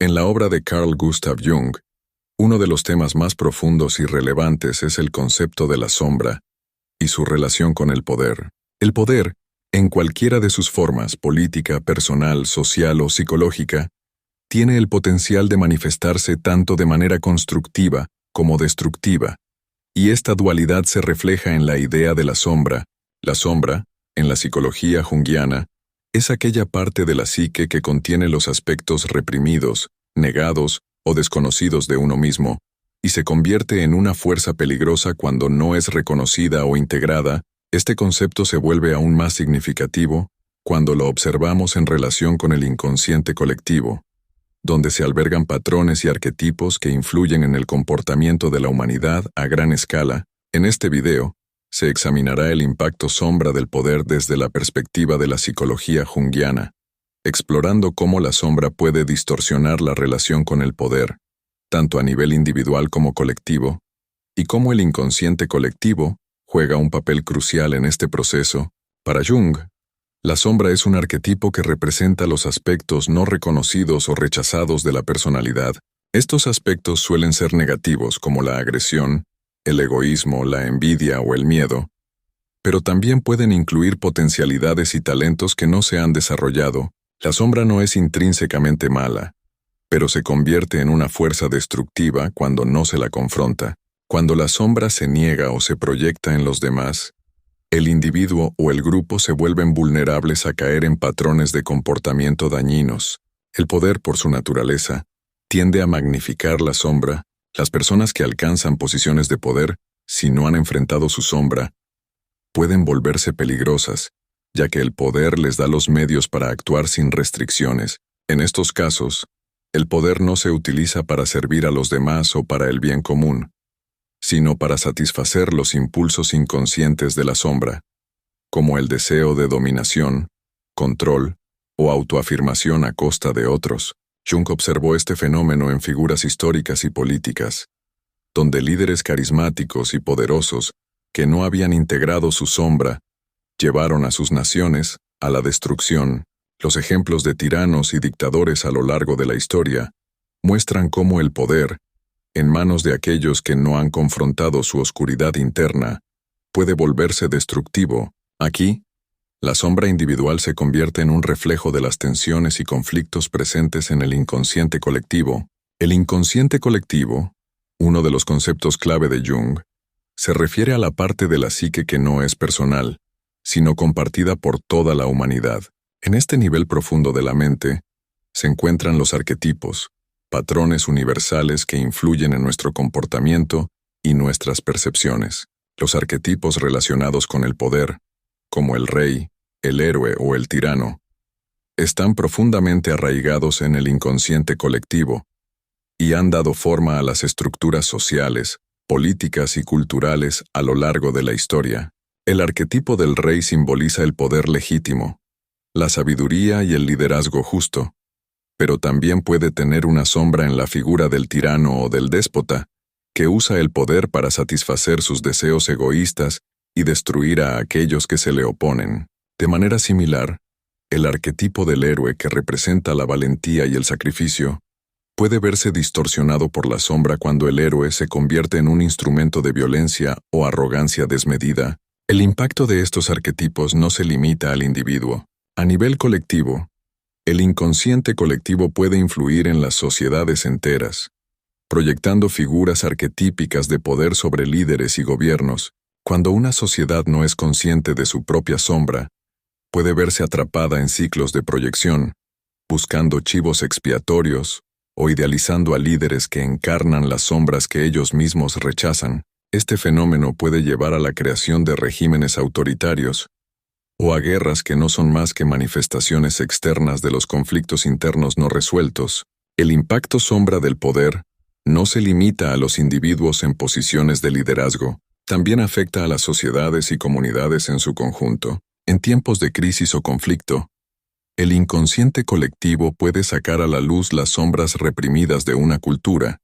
En la obra de Carl Gustav Jung, uno de los temas más profundos y relevantes es el concepto de la sombra y su relación con el poder. El poder, en cualquiera de sus formas, política, personal, social o psicológica, tiene el potencial de manifestarse tanto de manera constructiva como destructiva, y esta dualidad se refleja en la idea de la sombra. La sombra, en la psicología junguiana, es aquella parte de la psique que contiene los aspectos reprimidos, negados o desconocidos de uno mismo, y se convierte en una fuerza peligrosa cuando no es reconocida o integrada. Este concepto se vuelve aún más significativo cuando lo observamos en relación con el inconsciente colectivo, donde se albergan patrones y arquetipos que influyen en el comportamiento de la humanidad a gran escala. En este video, se examinará el impacto sombra del poder desde la perspectiva de la psicología junguiana, explorando cómo la sombra puede distorsionar la relación con el poder, tanto a nivel individual como colectivo, y cómo el inconsciente colectivo juega un papel crucial en este proceso. Para Jung, la sombra es un arquetipo que representa los aspectos no reconocidos o rechazados de la personalidad. Estos aspectos suelen ser negativos, como la agresión, el egoísmo, la envidia o el miedo, pero también pueden incluir potencialidades y talentos que no se han desarrollado. La sombra no es intrínsecamente mala, pero se convierte en una fuerza destructiva cuando no se la confronta. Cuando la sombra se niega o se proyecta en los demás, el individuo o el grupo se vuelven vulnerables a caer en patrones de comportamiento dañinos. El poder, por su naturaleza, tiende a magnificar la sombra. Las personas que alcanzan posiciones de poder, si no han enfrentado su sombra, pueden volverse peligrosas, ya que el poder les da los medios para actuar sin restricciones. En estos casos, el poder no se utiliza para servir a los demás o para el bien común, sino para satisfacer los impulsos inconscientes de la sombra, como el deseo de dominación, control o autoafirmación a costa de otros. Jung observó este fenómeno en figuras históricas y políticas, donde líderes carismáticos y poderosos que no habían integrado su sombra llevaron a sus naciones a la destrucción. Los ejemplos de tiranos y dictadores a lo largo de la historia muestran cómo el poder, en manos de aquellos que no han confrontado su oscuridad interna, puede volverse destructivo. Aquí, la sombra individual se convierte en un reflejo de las tensiones y conflictos presentes en el inconsciente colectivo. El inconsciente colectivo, uno de los conceptos clave de Jung, se refiere a la parte de la psique que no es personal, sino compartida por toda la humanidad. En este nivel profundo de la mente, se encuentran los arquetipos, patrones universales que influyen en nuestro comportamiento y nuestras percepciones. Los arquetipos relacionados con el poder, como el rey, el héroe o el tirano, están profundamente arraigados en el inconsciente colectivo y han dado forma a las estructuras sociales, políticas y culturales a lo largo de la historia. El arquetipo del rey simboliza el poder legítimo, la sabiduría y el liderazgo justo, pero también puede tener una sombra en la figura del tirano o del déspota, que usa el poder para satisfacer sus deseos egoístas y destruir a aquellos que se le oponen. De manera similar, el arquetipo del héroe, que representa la valentía y el sacrificio, puede verse distorsionado por la sombra cuando el héroe se convierte en un instrumento de violencia o arrogancia desmedida. El impacto de estos arquetipos no se limita al individuo. A nivel colectivo, el inconsciente colectivo puede influir en las sociedades enteras, proyectando figuras arquetípicas de poder sobre líderes y gobiernos. Cuando una sociedad no es consciente de su propia sombra, puede verse atrapada en ciclos de proyección, buscando chivos expiatorios o idealizando a líderes que encarnan las sombras que ellos mismos rechazan. Este fenómeno puede llevar a la creación de regímenes autoritarios o a guerras que no son más que manifestaciones externas de los conflictos internos no resueltos. El impacto sombra del poder no se limita a los individuos en posiciones de liderazgo, también afecta a las sociedades y comunidades en su conjunto. En tiempos de crisis o conflicto, el inconsciente colectivo puede sacar a la luz las sombras reprimidas de una cultura,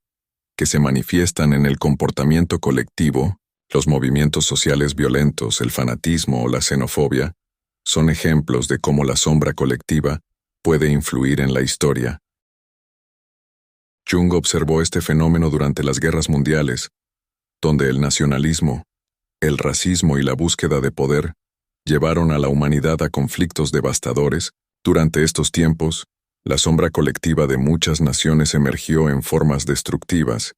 que se manifiestan en el comportamiento colectivo. Los movimientos sociales violentos, el fanatismo o la xenofobia son ejemplos de cómo la sombra colectiva puede influir en la historia. Jung observó este fenómeno durante las guerras mundiales, donde el nacionalismo, el racismo y la búsqueda de poder llevaron a la humanidad a conflictos devastadores. Durante estos tiempos, la sombra colectiva de muchas naciones emergió en formas destructivas,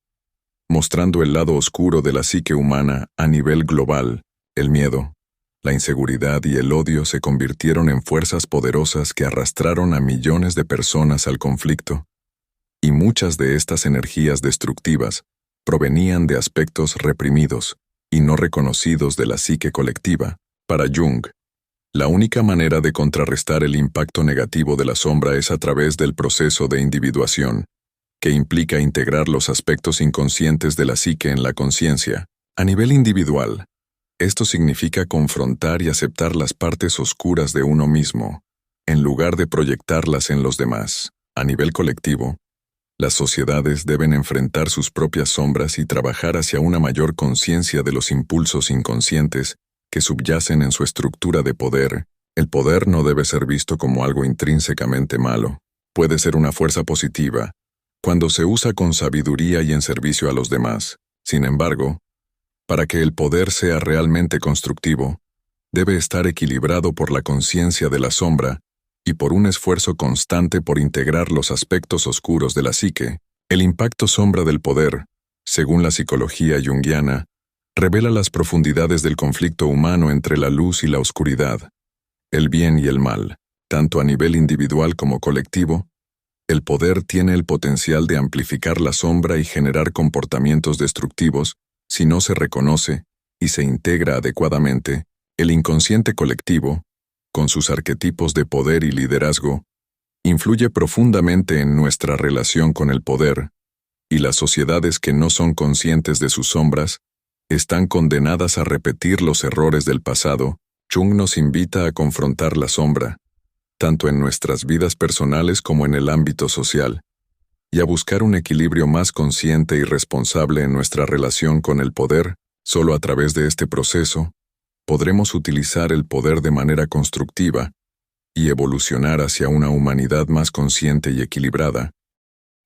mostrando el lado oscuro de la psique humana a nivel global. El miedo, la inseguridad y el odio se convirtieron en fuerzas poderosas que arrastraron a millones de personas al conflicto. Y muchas de estas energías destructivas provenían de aspectos reprimidos y no reconocidos de la psique colectiva. Para Jung, la única manera de contrarrestar el impacto negativo de la sombra es a través del proceso de individuación, que implica integrar los aspectos inconscientes de la psique en la conciencia. A nivel individual, esto significa confrontar y aceptar las partes oscuras de uno mismo, en lugar de proyectarlas en los demás. A nivel colectivo, las sociedades deben enfrentar sus propias sombras y trabajar hacia una mayor conciencia de los impulsos inconscientes que subyacen en su estructura de poder. El poder no debe ser visto como algo intrínsecamente malo. Puede ser una fuerza positiva, cuando se usa con sabiduría y en servicio a los demás. Sin embargo, para que el poder sea realmente constructivo, debe estar equilibrado por la conciencia de la sombra y por un esfuerzo constante por integrar los aspectos oscuros de la psique. El impacto sombra del poder, según la psicología junguiana, revela las profundidades del conflicto humano entre la luz y la oscuridad, el bien y el mal. Tanto a nivel individual como colectivo, el poder tiene el potencial de amplificar la sombra y generar comportamientos destructivos si no se reconoce y se integra adecuadamente. El inconsciente colectivo, con sus arquetipos de poder y liderazgo, influye profundamente en nuestra relación con el poder, y las sociedades que no son conscientes de sus sombras están condenadas a repetir los errores del pasado. Jung nos invita a confrontar la sombra, tanto en nuestras vidas personales como en el ámbito social, y a buscar un equilibrio más consciente y responsable en nuestra relación con el poder. Solo a través de este proceso, podremos utilizar el poder de manera constructiva y evolucionar hacia una humanidad más consciente y equilibrada.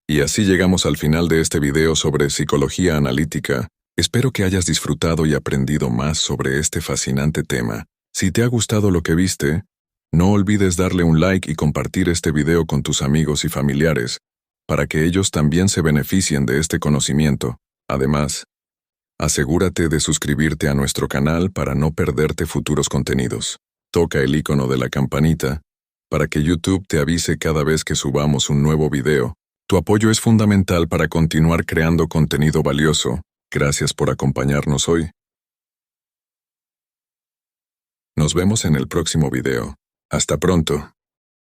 Y así llegamos al final de este video sobre psicología analítica. Espero que hayas disfrutado y aprendido más sobre este fascinante tema. Si te ha gustado lo que viste, no olvides darle un like y compartir este video con tus amigos y familiares, para que ellos también se beneficien de este conocimiento. Además, asegúrate de suscribirte a nuestro canal para no perderte futuros contenidos. Toca el icono de la campanita para que YouTube te avise cada vez que subamos un nuevo video. Tu apoyo es fundamental para continuar creando contenido valioso. Gracias por acompañarnos hoy. Nos vemos en el próximo video. Hasta pronto.